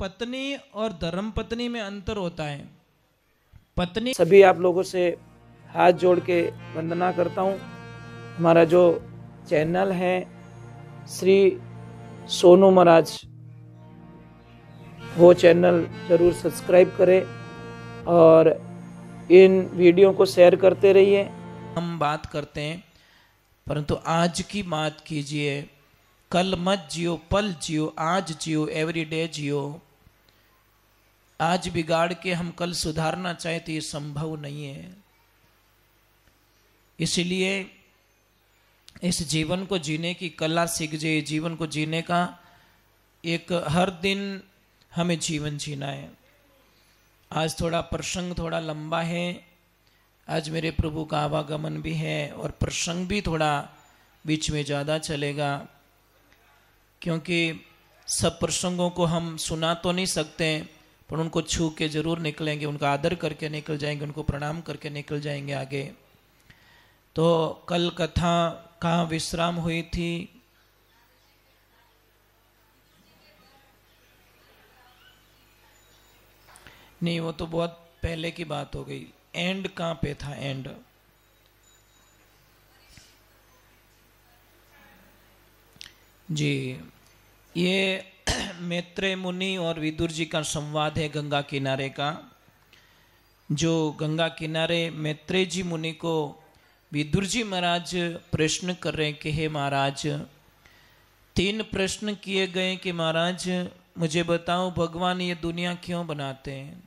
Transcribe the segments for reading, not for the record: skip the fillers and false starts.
पत्नी और धर्म पत्नी में अंतर होता है। पत्नी सभी आप लोगों से हाथ जोड़ के वंदना करता हूँ। हमारा जो चैनल है श्री सोनू महाराज, वो चैनल जरूर सब्सक्राइब करें और इन वीडियो को शेयर करते रहिए। हम बात करते हैं, परंतु आज की बात कीजिए। कल मत जियो, पल जियो, आज जियो, एवरीडे जियो। आज बिगाड़ के हम कल सुधारना चाहे तो ये संभव नहीं है। इसलिए इस जीवन को जीने की कला सीख जाए। जीवन को जीने का एक हर दिन हमें जीवन जीना है। आज थोड़ा प्रसंग थोड़ा लंबा है। आज मेरे प्रभु का आवागमन भी है और प्रसंग भी थोड़ा बीच में ज़्यादा चलेगा, क्योंकि सब प्रसंगों को हम सुना तो नहीं सकते, पर उनको छू के जरूर निकलेंगे, उनका आदर करके निकल जाएंगे, उनको प्रणाम करके निकल जाएंगे आगे। तो कल कथा कहाँ विश्राम हुई थी? नहीं, वो तो बहुत पहले की बात हो गई। एंड कहाँ पे था? एंड जी, ये मैत्रेय मुनि और विदुर जी का संवाद है गंगा किनारे का। जो गंगा किनारे मैत्रेय जी मुनि को विदुर जी महाराज प्रश्न कर रहे हैं कि हे महाराज, 3 प्रश्न किए गए कि महाराज मुझे बताओ भगवान ये दुनिया क्यों बनाते हैं?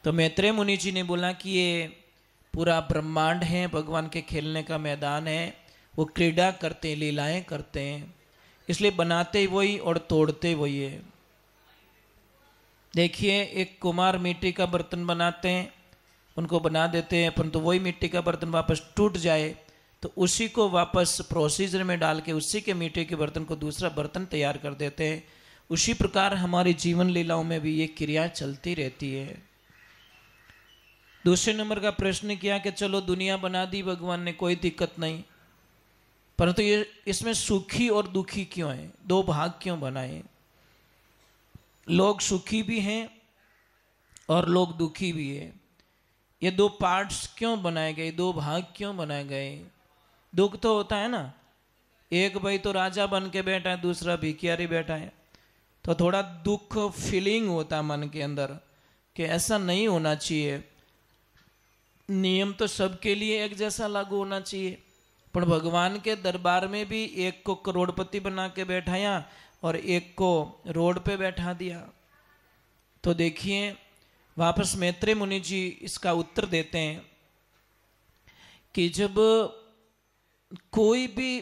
तो मैत्रेय मुनि जी ने बोला कि ये पूरा ब्रह्मांड है, भगवान के खेलने का मैदान है, वो क्रीड़ा करते हैं, लीलाएं करते हैं, इसलिए बनाते वही और तोड़ते वही है। देखिए, एक कुम्हार मिट्टी का बर्तन बनाते हैं, उनको बना देते हैं, परंतु वही मिट्टी का बर्तन वापस टूट जाए तो उसी को वापस प्रोसीजर में डाल के उसी के मिट्टी के बर्तन को दूसरा बर्तन तैयार कर देते हैं। उसी प्रकार हमारी जीवन लीलाओं में भी ये क्रिया चलती रहती है। दूसरे नंबर का प्रश्न किया कि चलो दुनिया बना दी भगवान ने, कोई दिक्कत नहीं, परंतु ये इसमें सुखी और दुखी क्यों है? 2 भाग क्यों बनाए? लोग सुखी भी हैं और लोग दुखी भी है। ये 2 पार्ट्स क्यों बनाए गए? 2 भाग क्यों बनाए गए? दुख तो होता है ना, एक भाई तो राजा बन के बैठा है, दूसरा भिखियारी बैठा है, तो थोड़ा दुख फीलिंग होता है मन के अंदर कि ऐसा नहीं होना चाहिए। नियम तो सबके लिए एक जैसा लागू होना चाहिए, पर भगवान के दरबार में भी एक को करोड़पति बना के बैठाया और एक को रोड पे बैठा दिया। तो देखिए, वापस मैत्रेय मुनि जी इसका उत्तर देते हैं कि जब कोई भी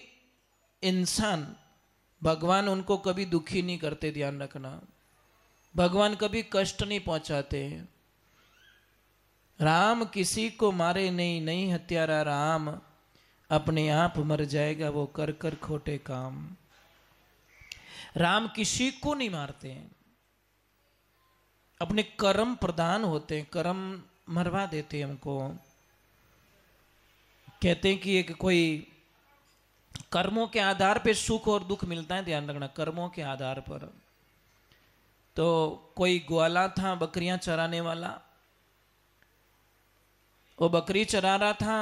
इंसान, भगवान उनको कभी दुखी नहीं करते, ध्यान रखना, भगवान कभी कष्ट नहीं पहुंचाते। राम किसी को मारे नहीं, नहीं हत्यारा राम, अपने आप मर जाएगा वो कर कर खोटे काम। राम किसी को नहीं मारते हैं, अपने कर्म प्रदान होते हैं, कर्म मरवा देते हैं हमको। कहते हैं कि एक कोई कर्मों के आधार पे सुख और दुख मिलता है, ध्यान रखना, कर्मों के आधार पर। तो कोई ग्वाला था, बकरियां चराने वाला, वो बकरी चरा रहा था,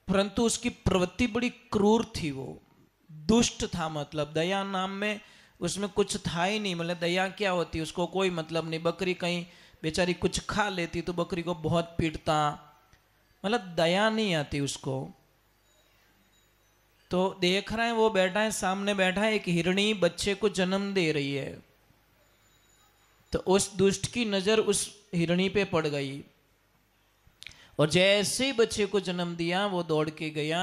परंतु उसकी प्रवृत्ति बड़ी क्रूर थी, वो दुष्ट था। मतलब दया नाम में उसमें कुछ था ही नहीं। मतलब दया क्या होती, उसको कोई मतलब नहीं। बकरी कहीं बेचारी कुछ खा लेती तो बकरी को बहुत पीटता, मतलब दया नहीं आती उसको। तो देख रहा है, वो बैठा है, सामने बैठा है एक हिरणी बच्चे को जन्म दे रही है, तो उस दुष्ट की नजर उस हिरणी पे पड़ गई और जैसे ही बच्चे को जन्म दिया वो दौड़ के गया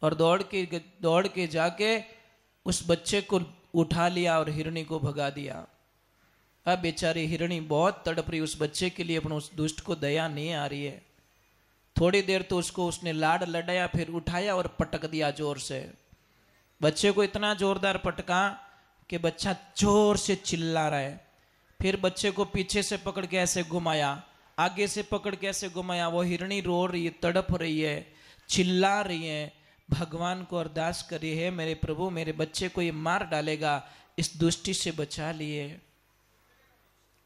और दौड़ के जाके उस बच्चे को उठा लिया और हिरणी को भगा दिया। अब बेचारी हिरणी बहुत तड़प रही, उस बच्चे के लिए, अपने उस दुष्ट को दया नहीं आ रही है। थोड़ी देर तो उसको उसने लाड लडाया, फिर उठाया और पटक दिया जोर से। बच्चे को इतना जोरदार पटका कि बच्चा जोर से चिल्ला रहा है। फिर बच्चे को पीछे से पकड़ के ऐसे घुमाया, आगे से पकड़ के ऐसे घुमाया। वो हिरणी रो रही है, तड़प रही है, चिल्ला रही है, भगवान को अरदास करी है, मेरे प्रभु मेरे बच्चे को ये मार डालेगा, इस दुष्टि से बचा लिए।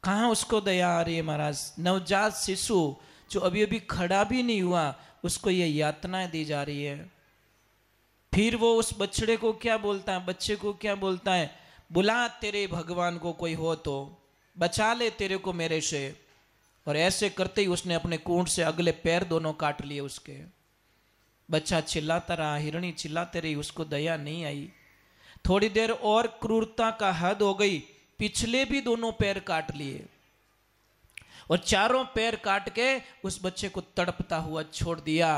कहाँ उसको दया आ रही है महाराज। नवजात शिशु जो अभी अभी खड़ा भी नहीं हुआ, उसको ये यातनाएं दी जा रही है। फिर वो उस बछड़े को क्या बोलता है, बच्चे को क्या बोलता है, बुला तेरे भगवान को कोई हो तो, बचा ले तेरे को मेरे से। और ऐसे करते ही उसने अपने कूंट से अगले पैर दोनों काट लिए उसके। बच्चा चिल्लाता रहा, हिरणी चिल्लाते रही, उसको दया नहीं आई। थोड़ी देर और क्रूरता का हद हो गई, पिछले भी दोनों पैर काट लिए और चारों पैर काट के उस बच्चे को तड़पता हुआ छोड़ दिया।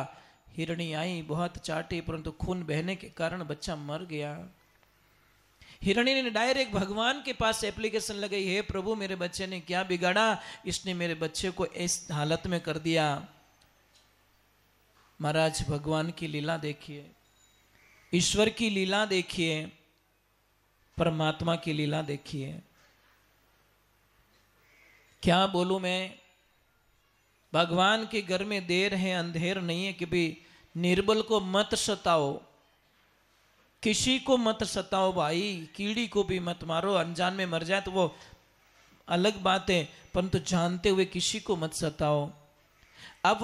हिरणी आई, बहुत चाटी, परंतु खून बहने के कारण बच्चा मर गया। हिरणी ने डायरेक्ट भगवान के पास एप्लीकेशन लगाई, हे प्रभु मेरे बच्चे ने क्या बिगाड़ा, इसने मेरे बच्चे को इस हालत में कर दिया। महाराज भगवान की लीला देखिए, ईश्वर की लीला देखिए, परमात्मा की लीला देखिए। क्या बोलूं मैं, भगवान के घर में देर है अंधेर नहीं है कि भी निर्बल को मत सताओ, किसी को मत सताओ भाई, कीड़ी को भी मत मारो। अनजान में मर जाए तो वो अलग बात है, परंतु जानते हुए किसी को मत सताओ। अब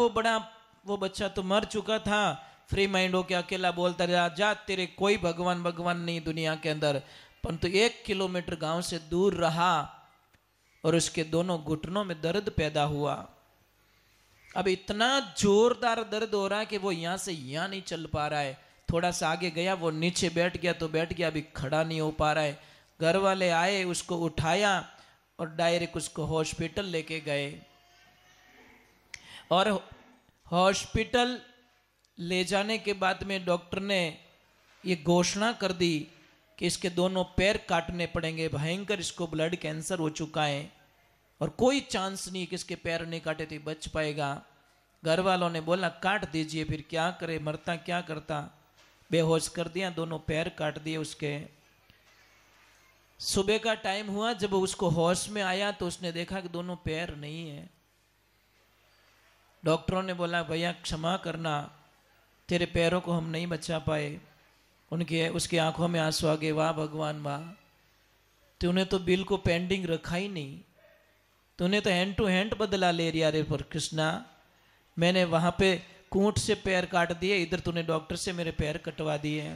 वो बच्चा तो मर चुका था, फ्री माइंड होके अकेला बोलता रहा, जा तेरे कोई भगवान भगवान नहीं दुनिया के अंदर। परंतु 1 किलोमीटर गांव से दूर रहा और उसके दोनों घुटनों में दर्द पैदा हुआ। अब इतना जोरदार दर्द हो रहा है कि वो यहां से यहां नहीं चल पा रहा है। थोड़ा सा आगे गया, वो नीचे बैठ गया तो बैठ गया, अभी खड़ा नहीं हो पा रहा है। घर वाले आए, उसको उठाया और डायरेक्ट उसको हॉस्पिटल लेके गए। और हॉस्पिटल ले जाने के बाद में डॉक्टर ने ये घोषणा कर दी कि इसके दोनों पैर काटने पड़ेंगे, भयंकर इसको ब्लड कैंसर हो चुका है और कोई चांस नहीं कि इसके पैर नहीं काटे तो बच पाएगा। घर वालों ने बोला काट दीजिए, फिर क्या करे, मरता क्या करता, बेहोश कर दिया, दोनों पैर काट दिए उसके। सुबह का टाइम हुआ, जब उसको होश में आया तो उसने देखा कि दोनों पैर नहीं है। डॉक्टरों ने बोला भैया क्षमा करना, तेरे पैरों को हम नहीं बचा पाए। उसकी आंखों में आंसू आ गए, वाह भगवान वाह, तूने तो बिल को पेंडिंग रखा ही नहीं, तूने तो हैंड टू हैंड बदला ले रिया रे। पर कृष्णा, मैंने वहां पे कूंट से पैर काट दिए, इधर तूने डॉक्टर से मेरे पैर कटवा दिए,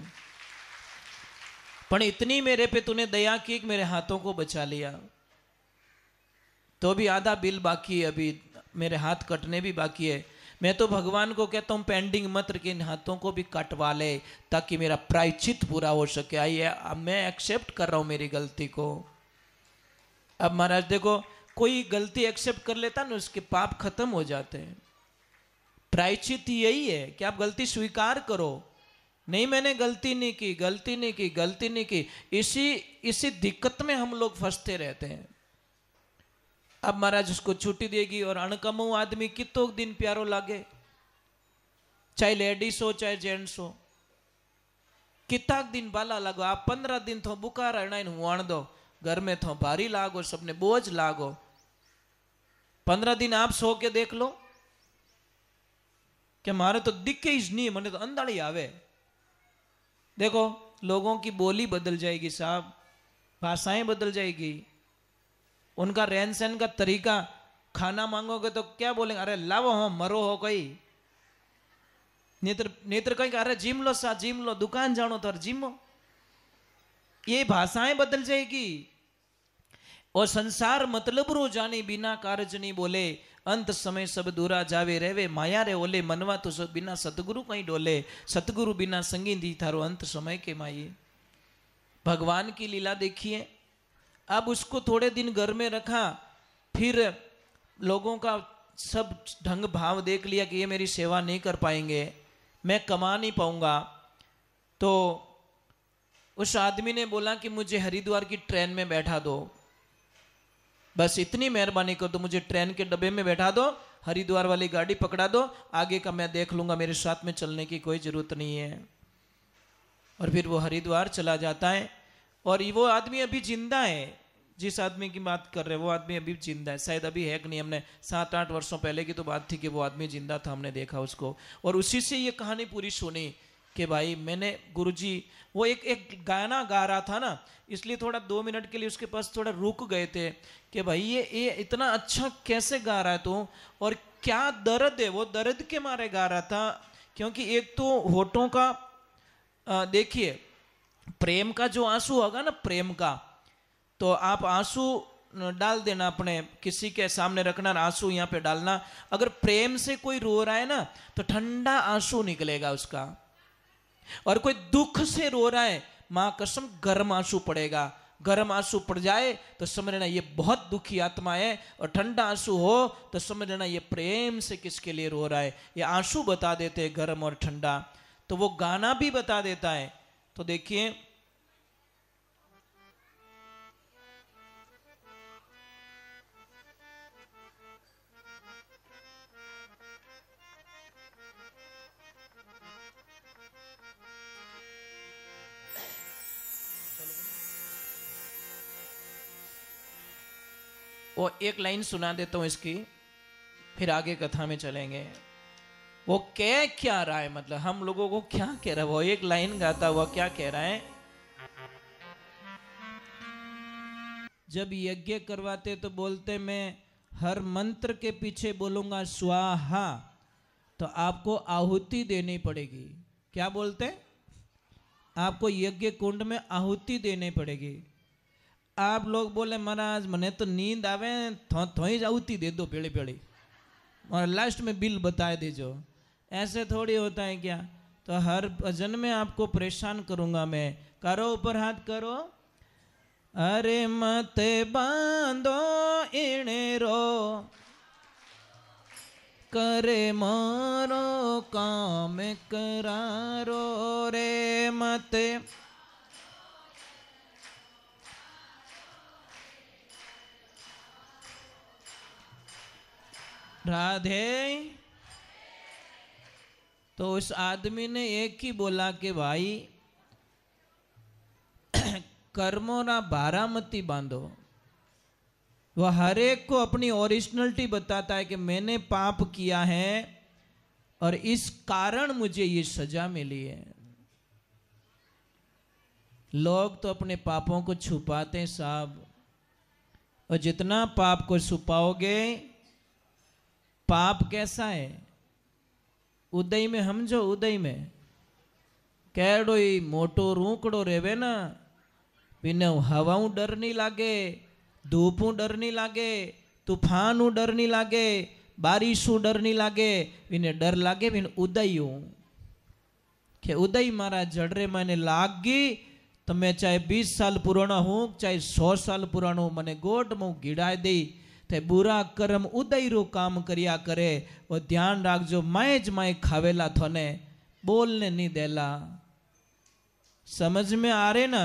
पर इतनी मेरे पे तूने दया की कि मेरे हाथों को बचा लिया। तो भी आधा बिल बाकी है, अभी मेरे हाथ कटने भी बाकी है। मैं तो भगवान को कहता हूं पेंडिंग मत रख, इन हाथों को भी कटवा ले ताकि मेरा प्रायश्चित पूरा हो सके। आइए, अब मैं एक्सेप्ट कर रहा हूं मेरी गलती को। अब महाराज देखो, कोई गलती एक्सेप्ट कर लेता ना, उसके पाप खत्म हो जाते हैं। प्रायश्चित यही है कि आप गलती स्वीकार करो, नहीं मैंने गलती नहीं की, गलती नहीं की, गलती नहीं की। इसी दिक्कत में हम लोग फंसते रहते हैं। अब महाराज उसको छुट्टी देगी और अणकमू आदमी कितो दिन प्यारो लागे, चाहे लेडीज हो चाहे जेंट्स हो, कितना दिन बाला लगो। आप 15 दिन थो बुकार हुआण दो, घर में थो भारी लागो, सबने बोझ लागो। 15 दिन आप सो के देख लो कि मारे तो दिखे ही नहीं, मने तो अंधाड़ी आवे। देखो लोगों की बोली बदल जाएगी साहब, भाषाएं बदल जाएगी, उनका रहन सहन का तरीका। खाना मांगोगे तो क्या बोलेंगे, अरे लावो हो, मरो हो कोई। नेत्र कहेंगे अरे जिम लो सा, जिम लो, दुकान जानो तो जिमो। ये भाषाएं बदल जाएगी। और संसार मतलब रो जाने बिना कारज नहीं बोले, अंत समय सब दूरा जावे रहवे, माया रे ओले मनवा तो सब बिना सतगुरु कहीं डोले, सतगुरु बिना संगी दी थारो अंत समय के माये। भगवान की लीला देखिए। अब उसको थोड़े दिन घर में रखा, फिर लोगों का सब ढंग भाव देख लिया कि ये मेरी सेवा नहीं कर पाएंगे, मैं कमा नहीं पाऊंगा। तो उस आदमी ने बोला कि मुझे हरिद्वार की ट्रेन में बैठा दो, बस इतनी मेहरबानी कर दो, मुझे ट्रेन के डब्बे में बैठा दो, हरिद्वार वाली गाड़ी पकड़ा दो, आगे का मैं देख लूंगा, मेरे साथ में चलने की कोई जरूरत नहीं है। और फिर वो हरिद्वार चला जाता है। और वो आदमी अभी जिंदा है, जिस आदमी की बात कर रहे हैं वो आदमी अभी जिंदा है, शायद अभी है कि नहीं, हमने 7-8 वर्षों पहले की तो बात थी कि वो आदमी जिंदा था, हमने देखा उसको। और उसी से ये कहानी पूरी सुनी कि भाई मैंने गुरुजी, वो एक गाना गा रहा था ना, इसलिए थोड़ा 2 मिनट के लिए उसके पास थोड़ा रुक गए थे कि भाई ये इतना अच्छा कैसे गा रहा है तू, और क्या दर्द है, वो दर्द के मारे गा रहा था। क्योंकि एक तो होठों का देखिए, प्रेम का जो आंसू होगा ना, प्रेम का, तो आप आंसू डाल देना, अपने किसी के सामने रखना, आंसू यहाँ पे डालना। अगर प्रेम से कोई रो रहा है ना तो ठंडा आंसू निकलेगा उसका, और कोई दुख से रो रहा है, मां कसम गर्म आंसू पड़ेगा। गर्म आंसू पड़ जाए तो समझ लेना ये बहुत दुखी आत्मा है, और ठंडा आंसू हो तो समझ लेना ये प्रेम से किसके लिए रो रहा है। ये आंसू बता देते हैं गर्म और ठंडा, तो वो गाना भी बता देता है। तो देखिए, वो एक लाइन सुना देता हूं इसकी, फिर आगे कथा में चलेंगे। वो कह क्या रहा है, मतलब हम लोगों को क्या कह रहा है, वो एक लाइन गाता हुआ क्या कह रहा है। जब यज्ञ करवाते तो बोलते मैं हर मंत्र के पीछे बोलूंगा स्वाहा, तो आपको आहुति देनी पड़ेगी। क्या बोलते, आपको यज्ञ कुंड में आहुति देनी पड़ेगी। आप लोग बोले महाराज मने तो नींद आवे, थोड़ी आहुति दे दो पेड़े पेड़े, और लास्ट में बिल बता दीजो। ऐसे थोड़ी होता है क्या। तो हर भजन में आपको परेशान करूंगा मैं। करो ऊपर हाथ करो। अरे मत बांधो इणे रो, करे मारो काम करारो रे मत। राधे। तो उस आदमी ने एक ही बोला कि भाई कर्मों ना बारामती बांधो। वह हर एक को अपनी ओरिजिनलिटी बताता है कि मैंने पाप किया है और इस कारण मुझे ये सजा मिली है। लोग तो अपने पापों को छुपाते हैं साहब, और जितना पाप को छुपाओगे, पाप कैसा है, उदय में हम जो उदय में कैडो मोटो रूकड़ो रेवे ना, बिना हवाऊ डर नहीं लागे, धूपू डर नहीं लागे, तूफानू डर नहीं लागे, बारिशू डर नहीं लागे, बिने डर लागे बिन उदय के उदय मारा जड़रे मैंने लाग गई तो मैं चाहे 20 साल पुराना हूँ चाहे 100 साल पुराना हूँ, मैंने गोट मुँह गिड़ाए दी ते बुरा कर्म उदय रो काम करिया करे। वो ध्यान राखजो माए ज माए खावेला थोने बोलने नहीं देला। समझ में आ रहे ना।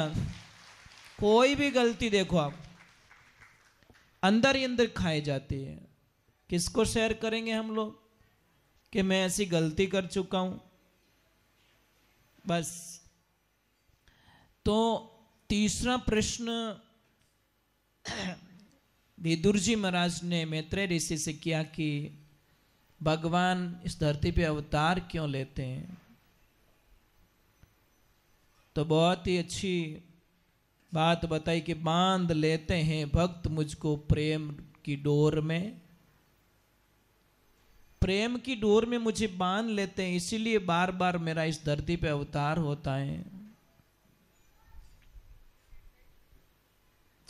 कोई भी गलती देखो आप अंदर ही अंदर खाई जाती है। किसको शेयर करेंगे हम लोग कि मैं ऐसी गलती कर चुका हूं। बस। तो तीसरा प्रश्न विदुर जी महाराज ने मैत्रेय ऋषि से किया कि भगवान इस धरती पे अवतार क्यों लेते हैं। तो बहुत ही अच्छी बात बताई कि बांध लेते हैं भक्त मुझको प्रेम की डोर में, प्रेम की डोर में मुझे बांध लेते हैं, इसीलिए बार बार मेरा इस धरती पे अवतार होता है।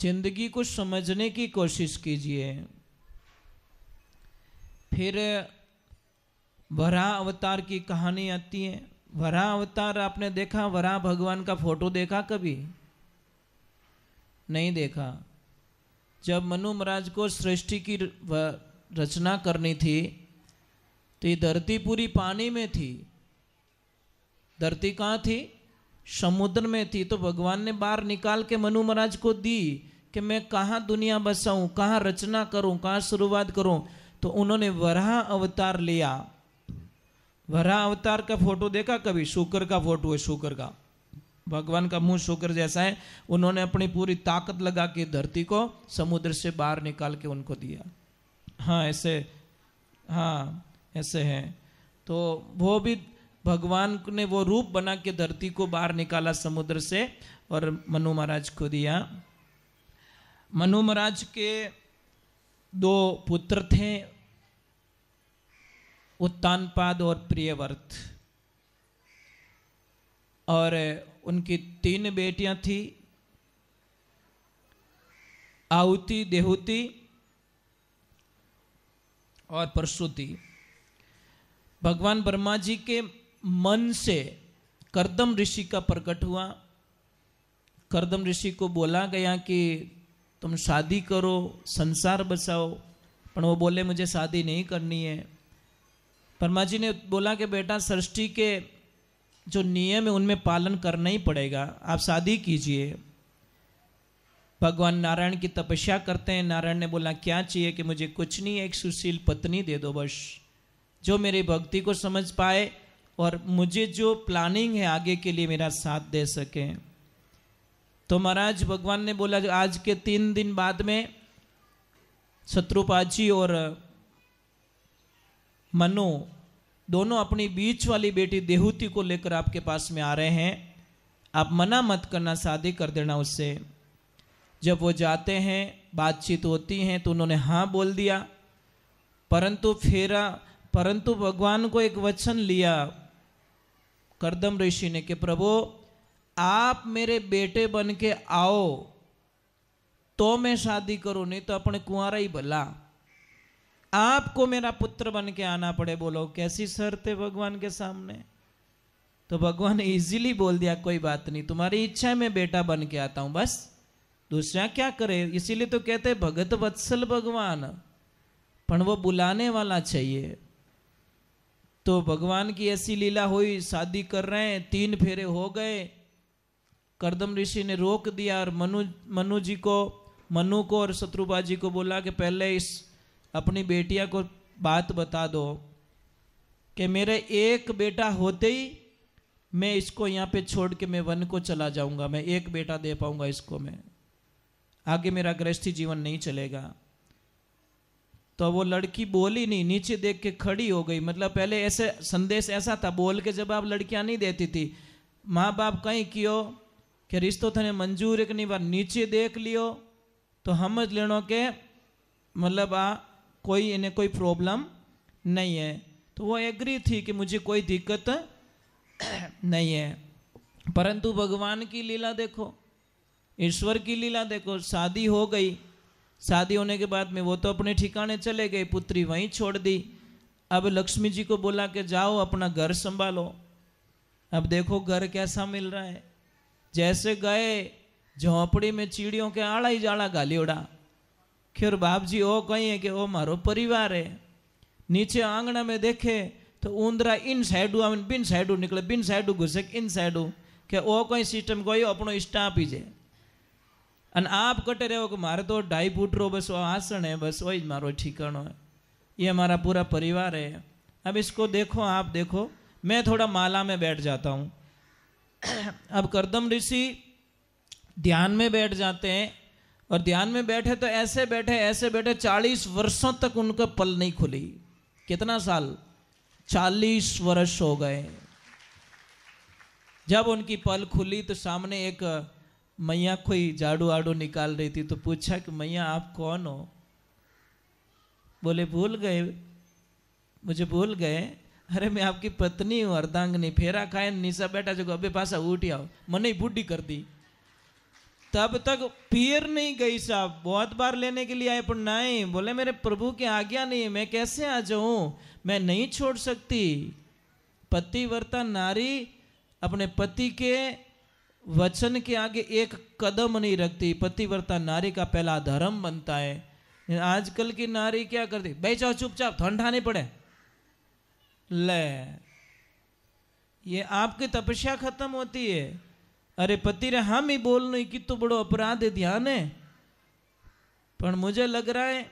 जिंदगी को समझने की कोशिश कीजिए। फिर वराह अवतार की कहानी आती है। वराह अवतार आपने देखा, वराह भगवान का फोटो देखा कभी? नहीं देखा। जब मनु महाराज को सृष्टि की रचना करनी थी तो ये धरती पूरी पानी में थी। धरती कहाँ थी? समुद्र में थी। तो भगवान ने बाहर निकाल के मनु महाराज को दी कि मैं कहाँ दुनिया बसाऊं, कहाँ रचना करूं, कहाँ शुरुआत करूं। तो उन्होंने वराह अवतार लिया। वराह अवतार का फोटो देखा कभी? शुकर का फोटो है, शुकर का। भगवान का मुंह शुकर जैसा है। उन्होंने अपनी पूरी ताकत लगा के धरती को समुद्र से बाहर निकाल के उनको दिया। हाँ ऐसे, हाँ ऐसे है। तो वो भी भगवान ने वो रूप बना के धरती को बाहर निकाला समुद्र से और मनु महाराज को दिया। मनु महाराज के 2 पुत्र थे, उत्तानपाद और प्रियव्रत, और उनकी 3 बेटियां थी, आहुति, देहुति और प्रसूति। भगवान ब्रह्मा जी के मन से कर्दम ऋषि का प्रकट हुआ। कर्दम ऋषि को बोला गया कि तुम शादी करो, संसार बसाओ, पर वो बोले मुझे शादी नहीं करनी है। ब्रह्मा जी ने बोला कि बेटा सृष्टि के जो नियम है उनमें पालन करना ही पड़ेगा, आप शादी कीजिए। भगवान नारायण की तपस्या करते हैं। नारायण ने बोला क्या चाहिए? कि मुझे कुछ नहीं, एक सुशील पत्नी दे दो बस, जो मेरी भक्ति को समझ पाए और मुझे जो प्लानिंग है आगे के लिए मेरा साथ दे सके। तो महाराज भगवान ने बोला आज के 3 दिन बाद में शत्रुपाद जी और मनु दोनों अपनी बीच वाली बेटी देहुति को लेकर आपके पास में आ रहे हैं, आप मना मत करना, शादी कर देना उससे। जब वो जाते हैं, बातचीत होती हैं, तो उन्होंने हाँ बोल दिया, परंतु भगवान को एक वचन लिया कर्दम ऋषि ने कि प्रभु आप मेरे बेटे बन के आओ तो मैं शादी करूं, नहीं तो अपने कुंवारा ही भला, आपको मेरा पुत्र बन के आना पड़े। बोलो कैसी शर्त है भगवान के सामने। तो भगवान ने इजीली बोल दिया कोई बात नहीं, तुम्हारी इच्छा है मैं बेटा बन के आता हूं, बस दूसरा क्या करे। इसीलिए तो कहते हैं भगत वत्सल भगवान, पर वो बुलाने वाला चाहिए। तो भगवान की ऐसी लीला हुई, शादी कर रहे हैं, 3 फेरे हो गए। कर्दम ऋषि ने रोक दिया और मनु को और शत्रुपाद जी को बोला कि पहले इस अपनी बेटिया को बात बता दो कि मेरे एक बेटा होते ही मैं इसको यहाँ पे छोड़ के मैं वन को चला जाऊंगा, मैं एक बेटा दे पाऊंगा इसको, मैं आगे मेरा गृहस्थी जीवन नहीं चलेगा। तो वो लड़की बोली नहीं, नीचे देख के खड़ी हो गई। मतलब पहले ऐसे संदेश ऐसा था, बोल के जब आप लड़कियां नहीं देती थी, माँ बाप कहीं कियो कि रिश्तो थे मंजूर एक नहीं बार नीचे देख लियो तो समझ लेनो के मतलब कोई इन्हें कोई प्रॉब्लम नहीं है। तो वो एग्री थी कि मुझे कोई दिक्कत नहीं है। परंतु भगवान की लीला देखो, ईश्वर की लीला देखो, शादी हो गई। शादी होने के बाद में वो तो अपने ठिकाने चले गए, पुत्री वहीं छोड़ दी। अब लक्ष्मी जी को बोला कि जाओ अपना घर संभालो। अब देखो घर कैसा मिल रहा है, जैसे गए झोंपड़ी में चिड़ियों के आड़ा ही जाड़ा गाली उड़ा। खैर बाप जी ओ कहीं है कि वो मारो परिवार है। नीचे आंगना में देखे तो ऊंदरा इन साइडू आवे बिन साइडू निकले, बिन साइडू घुसे इन साइडू के ओ कहीं सिस्टम कोई अपनो स्टाफ ही जे। अन आप कटे रहो कि मारे तो 2.5 फुट रो बस वो आसन है, बस वही मारो ठिकानो है, ये हमारा पूरा परिवार है। अब इसको देखो, आप देखो, मैं थोड़ा माला में बैठ जाता हूँ। अब कर्दम ऋषि ध्यान में बैठ जाते हैं और ध्यान में बैठे तो ऐसे बैठे 40 वर्षों तक उनका पल नहीं खुली। कितना साल? 40 वर्ष हो गए। जब उनकी पल खुली तो सामने एक मैया कोई झाड़ू आड़ू निकाल रही थी। तो पूछा कि मैया आप कौन हो? बोले भूल गए, मुझे भूल गए। अरे मैं आपकी पत्नी हूँ अर्धांगिनी, फेरा खाए नीचा बैठा जो अबे पासा उठी आओ, मन ही बूढ़ी कर दी। तब तक पीर नहीं गई साहब, बहुत बार लेने के लिए आए पर नहीं, बोले मेरे प्रभु की आज्ञा नहीं है, मैं कैसे आ जाऊं, मैं नहीं छोड़ सकती। पतिव्रता नारी अपने पति के वचन के आगे एक कदम नहीं रखती। पतिव्रता नारी का पहला धर्म बनता है। आजकल की नारी क्या करती, भाई जाओ चुपचाप ठंडा नहीं पड़े, ले ये आपकी तपस्या खत्म होती है। अरे पति रे हम ही बोल नहीं कि तो बड़ो अपराध है, ध्यान है। पर मुझे लग रहा है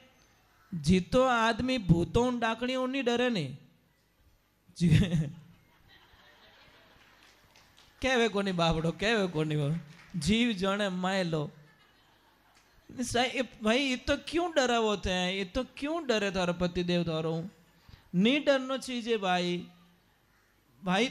जीतो आदमी भूतों डाकणियों नहीं डरे नहीं कहवे कोनी बाबड़ो, कहवे कोनी वो जीव जने माय लो। भाई ये तो क्यों डरा होते हैं, ये तो क्यों डरे थारो पति देव थारो? नहीं डरना चाहिए भाई। भाई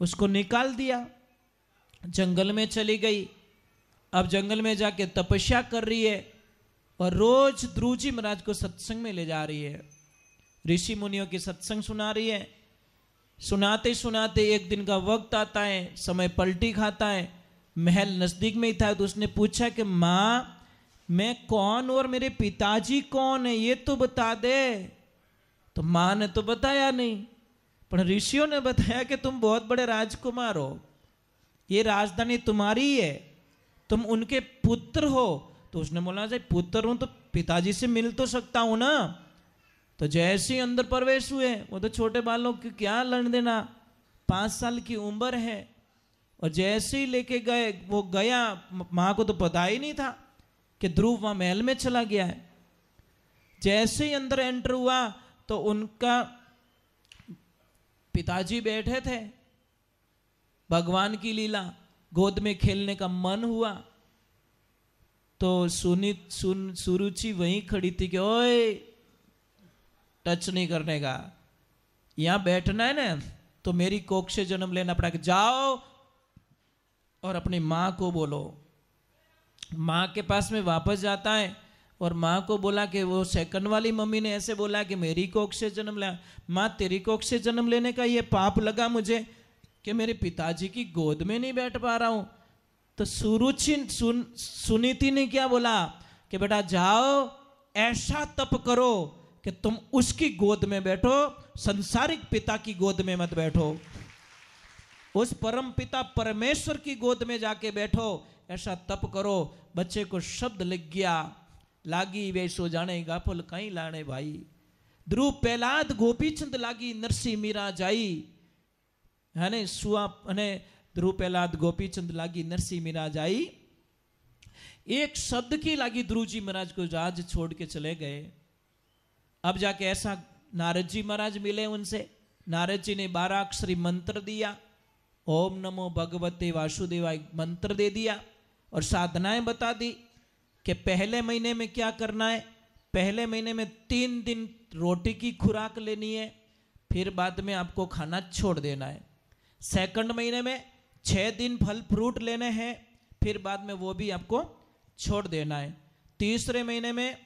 उसको निकाल दिया, जंगल में चली गई। अब जंगल में जाके तपस्या कर रही है और रोज ध्रुव जी महाराज को सत्संग में ले जा रही है, ऋषि मुनियों की सत्संग सुना रही है। सुनाते सुनाते एक दिन का वक्त आता है, समय पलटी खाता है, महल नजदीक में ही था। तो उसने पूछा कि माँ मैं कौन और मेरे पिताजी कौन है, ये तो बता दे। तो माँ ने तो बताया नहीं, पर ऋषियों ने बताया कि तुम बहुत बड़े राजकुमार हो, ये राजधानी तुम्हारी है, तुम उनके पुत्र हो। तो उसने बोला जी पुत्र हूं तो पिताजी से मिल तो सकता हूं ना। तो जैसे ही अंदर प्रवेश हुए, वो तो छोटे बालों की क्या लड़ देना, 5 साल की उम्र है। और जैसे ही लेके गए, वो गया, माँ को तो पता ही नहीं था कि ध्रुव वहां महल में चला गया है। जैसे ही अंदर एंटर हुआ तो उनका पिताजी बैठे थे, भगवान की लीला, गोद में खेलने का मन हुआ। तो सुरुचि वहीं खड़ी थी कि ओए टच नहीं करने का, यहां बैठना है ना तो मेरी कोख से जन्म लेना पड़ेगा, जाओ और अपनी माँ को बोलो। माँ के पास में वापस जाता है और माँ को बोला कि वो सेकंड वाली मम्मी ने ऐसे बोला कि मेरी कोख से जन्म लिया। माँ तेरी कोख से जन्म लेने का ये पाप लगा मुझे कि मेरे पिताजी की गोद में नहीं बैठ पा रहा हूं। तो सुनीति ने क्या बोला कि बेटा जाओ ऐसा तप करो कि तुम उसकी गोद में बैठो, संसारिक पिता की गोद में मत बैठो, उस परम पिता परमेश्वर की गोद में जाके बैठो, ऐसा तप करो। बच्चे को शब्द लग गया, लागी वे सो जाने गाफल कहीं लाने भाई, ध्रुव प्रहलाद गोपीचंद लागी नरसी मीरा जाई, है ने सुआ ने ध्रुव प्रहलाद गोपीचंद लागी नरसी मीरा जाई। एक शब्द की लागी ध्रुव जी महाराज को राज छोड़ के चले गए। अब जाके ऐसा नारद जी महाराज मिले उनसे, नारद जी ने 12 अक्षरी मंत्र दिया, ओम नमो भगवते वासुदेवाय मंत्र दे दिया और साधनाएं बता दी कि पहले महीने में क्या करना है। पहले महीने में 3 दिन रोटी की खुराक लेनी है, फिर बाद में आपको खाना छोड़ देना है। सेकंड महीने में 6 दिन फल फ्रूट लेने हैं, फिर बाद में वो भी आपको छोड़ देना है। तीसरे महीने में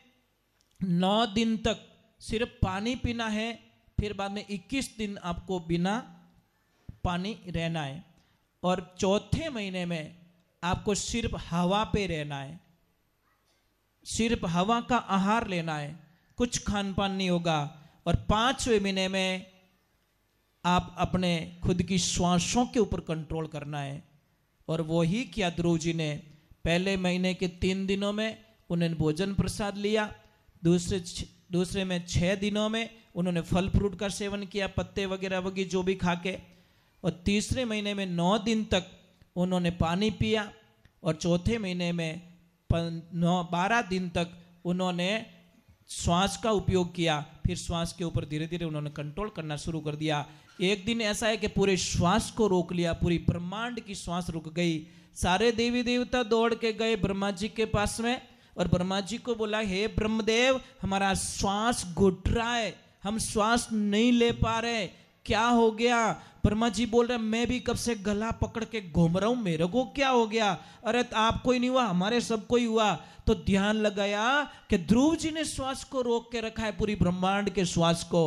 9 दिन तक सिर्फ पानी पीना है, फिर बाद में 21 दिन आपको बिना पानी रहना है। और चौथे महीने में आपको सिर्फ हवा पे रहना है, सिर्फ हवा का आहार लेना है, कुछ खान पान नहीं होगा। और 5वें महीने में आप अपने खुद की श्वासों के ऊपर कंट्रोल करना है। और वो ही किया ध्रुव जी ने। पहले महीने के 3 दिनों में उन्होंने भोजन प्रसाद लिया, दूसरे में 6 दिनों में उन्होंने फल फ्रूट का सेवन किया, पत्ते वगैरह वगैरह जो भी खा के, और तीसरे महीने में 9 दिन तक उन्होंने पानी पिया, और चौथे महीने में 12 दिन तक उन्होंने श्वास का उपयोग किया। फिर श्वास के ऊपर धीरे धीरे उन्होंने कंट्रोल करना शुरू कर दिया। एक दिन ऐसा है कि पूरे श्वास को रोक लिया, पूरी ब्रह्मांड की श्वास रुक गई। सारे देवी देवता दौड़ के गए ब्रह्मा जी के पास में, और ब्रह्मा जी को बोला, हे ब्रह्मदेव हमारा श्वास घुट रहा है, हम श्वास नहीं ले पा रहे, क्या हो गया? ब्रह्मा जी बोल रहे, मैं भी कब से गला पकड़ के घूम रहा हूं, मेरे को क्या हो गया? अरे आपको ही नहीं हुआ, हमारे सबको ही हुआ। तो ध्यान लगाया कि ध्रुव जी ने श्वास को रोक के रखा है, पूरी ब्रह्मांड के श्वास को।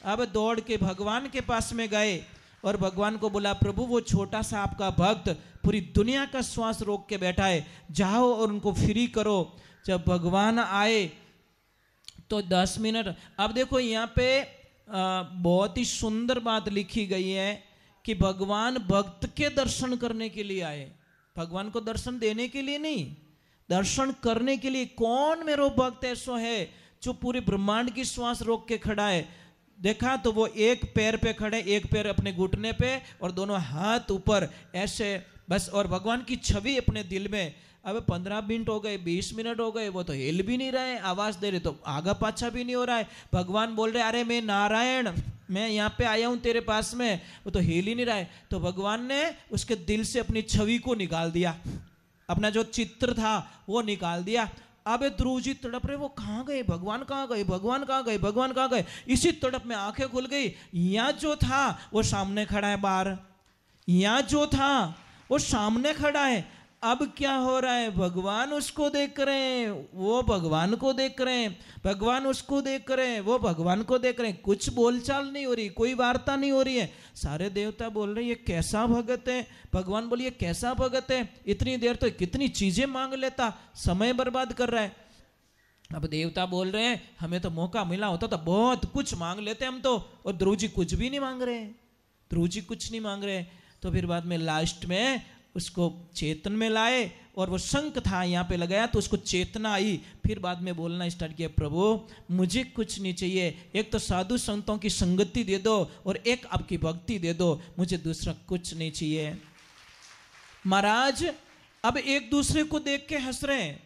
अब दौड़ के भगवान के पास में गए और भगवान को बोला, प्रभु वो छोटा सा आपका भक्त पूरी दुनिया का श्वास रोक के बैठा है, जाओ और उनको फ्री करो। जब भगवान आए तो 10 मिनट, अब देखो यहाँ पे बहुत ही सुंदर बात लिखी गई है कि भगवान भक्त के दर्शन करने के लिए आए, भगवान को दर्शन देने के लिए नहीं, दर्शन करने के लिए। कौन मेरा भक्त ऐसा है जो पूरे ब्रह्मांड की श्वास रोक के खड़ा है? देखा तो वो एक पैर पे खड़े, एक पैर अपने घुटने पे और दोनों हाथ ऊपर ऐसे बस, और भगवान की छवि अपने दिल में। अब 15 मिनट हो गए, 20 मिनट हो गए, वो तो हिल भी नहीं रहे, आवाज दे रहे तो आगा पाछा भी नहीं हो रहा है। भगवान बोल रहे, अरे मैं नारायण, मैं यहाँ पे आया हूँ तेरे पास में, वो तो हिल ही नहीं रहा है। तो भगवान ने उसके दिल से अपनी छवि को निकाल दिया, अपना जो चित्र था वो निकाल दिया। अब ध्रुव जी तड़प रहे, वो कहाँ गए, भगवान कहाँ गए, भगवान कहाँ गए, भगवान कहाँ गए? इसी तड़प में आंखें खुल गई, यहाँ जो था वो सामने खड़ा है बाहर, यहाँ जो था वो सामने खड़ा है, अब क्या हो रहा है, भगवान उसको देख रहे हैं, वो भगवान को देख रहे हैं, भगवान उसको देख रहे हैं, वो भगवान को देख रहे हैं, कुछ बोलचाल नहीं हो रही, कोई वार्ता नहीं हो रही है। सारे देवता बोल रहे हैं ये कैसा भगत है, भगवान बोलिए कैसा भगत है, इतनी देर तो कितनी चीजें मांग लेता, समय बर्बाद कर रहा है। अब देवता बोल रहे हैं हमें तो मौका मिला होता तो बहुत कुछ मांग लेते हम तो, और ध्रुव जी कुछ भी नहीं मांग रहे, ध्रुव जी कुछ नहीं मांग रहे। तो फिर बाद में लास्ट में उसको चेतन में लाए, और वो शंख था यहाँ पे लगाया तो उसको चेतना आई। फिर बाद में बोलना स्टार्ट किया, प्रभु मुझे कुछ नहीं चाहिए, एक तो साधु संतों की संगति दे दो और एक आपकी भक्ति दे दो, मुझे दूसरा कुछ नहीं चाहिए। महाराज अब एक दूसरे को देख के हंस रहे हैं,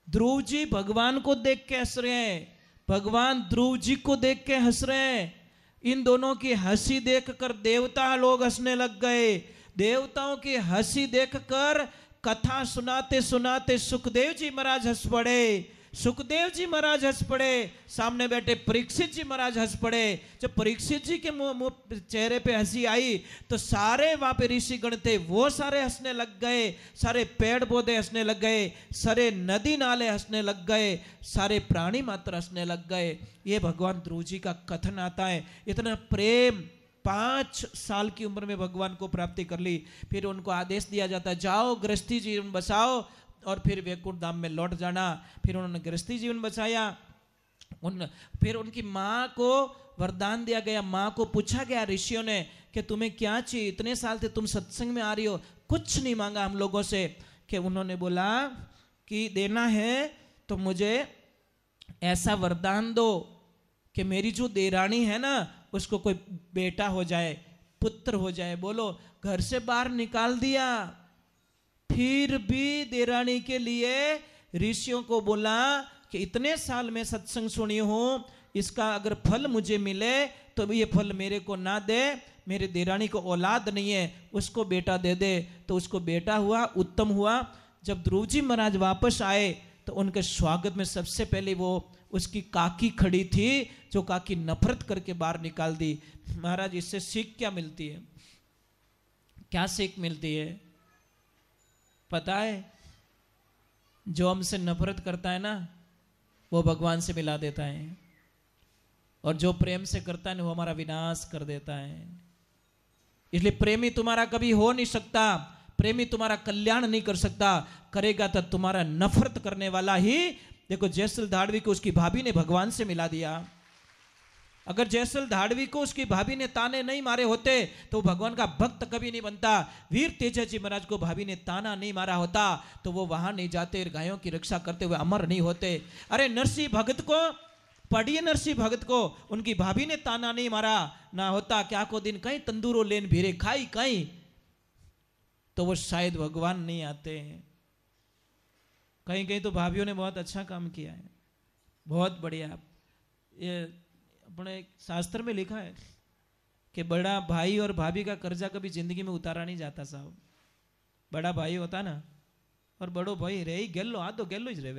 ध्रुव जी भगवान को देख के हंस रहे हैं, भगवान ध्रुव जी को देख के हंस रहे हैं। इन दोनों की हंसी देखकर देवता लोग हंसने लग गए। देवताओं की हंसी देखकर कथा सुनाते सुनाते सुखदेव जी महाराज हंस पड़े, सुखदेव जी महाराज हंस पड़े, सामने बैठे परीक्षित जी महाराज हंस पड़े। जब परीक्षित जी के मुंह चेहरे पे हंसी आई तो सारे वहां पे ऋषिगण थे वो सारे हंसने लग गए, सारे पेड़ पौधे हंसने लग गए, सारे नदी नाले हंसने लग गए, सारे प्राणी मात्र हंसने लग गए। ये भगवान ध्रुव जी का कथन आता है। इतना प्रेम, 5 साल की उम्र में भगवान को प्राप्ति कर ली। फिर उनको आदेश दिया जाता है जाओ गृहस्थी जीवन बसाओ और फिर वैकुंठ धाम में लौट जाना। फिर उन्होंने गृहस्थी जीवन बचाया। फिर उनकी माँ को वरदान दिया गया, माँ को पूछा गया ऋषियों ने कि तुम्हें क्या चाहिए, इतने साल से तुम सत्संग में आ रही हो, कुछ नहीं मांगा हम लोगों से। कि उन्होंने बोला कि देना है तो मुझे ऐसा वरदान दो कि मेरी जो देरानी है ना उसको कोई बेटा हो जाए, पुत्र हो जाए। बोलो, घर से बाहर निकाल दिया, फिर भी देरानी के लिए ऋषियों को बोला कि इतने साल में सत्संग सुनी हूं, इसका अगर फल मुझे मिले तो ये फल मेरे को ना दे, मेरे देरानी को औलाद नहीं है, उसको बेटा दे दे। तो उसको बेटा हुआ, उत्तम हुआ। जब ध्रुव जी महाराज वापस आए तो उनके स्वागत में सबसे पहले वो उसकी काकी खड़ी थी, जो काकी नफरत करके बाहर निकाल दी। महाराज इससे सीख क्या मिलती है, क्या सीख मिलती है पता है? जो हमसे नफरत करता है ना वो भगवान से मिला देता है, और जो प्रेम से करता है ना वो हमारा विनाश कर देता है। इसलिए प्रेमी तुम्हारा कभी हो नहीं सकता, प्रेमी तुम्हारा कल्याण नहीं कर सकता, करेगा तो तुम्हारा नफरत करने वाला ही। देखो जयसल धाड़वी को उसकी भाभी ने भगवान से मिला दिया। अगर जयसल धाड़वी को उसकी भाभी ने ताने नहीं मारे होते तो भगवान का भक्त कभी नहीं बनता। वीर तेजा जी महाराज को भाभी ने ताना नहीं मारा होता तो वो वहां नहीं जाते, गायों की रक्षा करते हुए अमर नहीं होते। अरे नरसिंह भगत को पढ़िए, नरसिंह भगत को उनकी भाभी ने ताना नहीं मारा ना होता, क्या को दिन कहीं तंदूरो लेन भीरे खाई कहीं, तो वो शायद भगवान नहीं आते हैं। कहीं कहीं तो भाभीयों ने बहुत अच्छा काम किया है, बहुत बढ़िया। ये अपने शास्त्र में लिखा है कि बड़ा भाई और भाभी का कर्जा कभी जिंदगी में उतारा नहीं जाता साहब। बड़ा भाई होता ना और बड़ो भाई रे गेलो, आ तो गेलो ज रे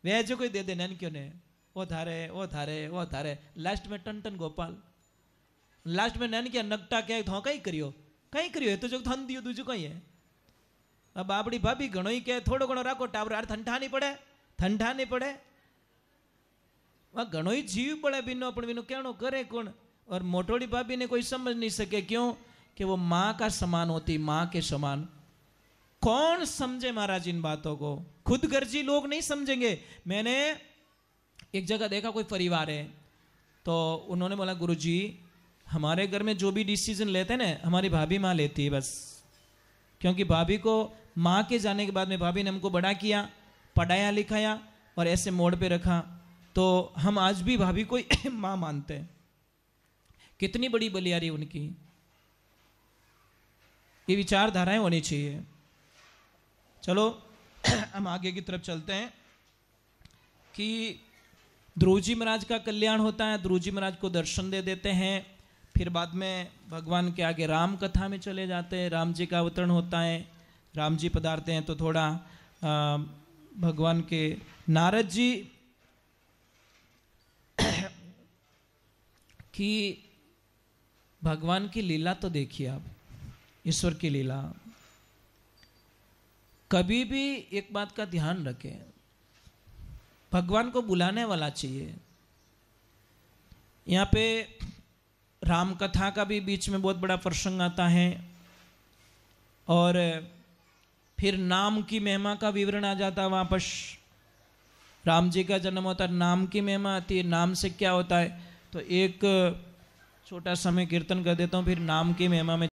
वे जो कोई दे दे नैन क्यों ने वो थारे वो थारे वो थारे, लास्ट में टन टन गोपाल, लास्ट में नैन क्या नकटा क्या थो कई करियो है तो जो थन दियो दूजो कहीं है। अब आपड़ी भाभी घणो ही के थोड़ो घणो राखो टावर यार ठंडा नहीं पड़े वह घणो ही जीव पड़े बिनो पण बिनो कहनो करे कौन। और मोटोड़ी भाभी ने कोई समझ नहीं सके, क्यों कि वो माँ का समान होती, माँ के समान। कौन समझे महाराज इन बातों को, खुद गर्जी लोग नहीं समझेंगे। मैंने एक जगह देखा कोई परिवार है तो उन्होंने बोला गुरुजी हमारे घर में जो भी डिसीजन लेते हैं ना हमारी भाभी माँ लेती है बस, क्योंकि भाभी को माँ के जाने के बाद में भाभी ने हमको बड़ा किया, पढ़ाया लिखाया और ऐसे मोड़ पे रखा, तो हम आज भी भाभी को माँ मानते हैं। कितनी बड़ी बलियारी उनकी। ये विचारधाराएं होनी चाहिए। चलो हम आगे की तरफ चलते हैं कि ध्रुव जी महाराज का कल्याण होता है, ध्रुव जी महाराज को दर्शन दे देते हैं। फिर बाद में भगवान के आगे राम कथा में चले जाते हैं, राम जी का अवतरण होता है, राम जी पधारते हैं। तो थोड़ा भगवान के नारद जी कि भगवान की लीला तो देखिए आप, ईश्वर की लीला। कभी भी एक बात का ध्यान रखें, भगवान को बुलाने वाला चाहिए। यहाँ पे राम कथा का भी बीच में बहुत बड़ा प्रसंग आता है, और फिर नाम की महिमा का विवरण आ जाता है। वापस राम जी का जन्म होता है, नाम की महिमा आती है। नाम से क्या होता है, तो एक छोटा सा मैं कीर्तन कर देता हूँ, फिर नाम की महिमा में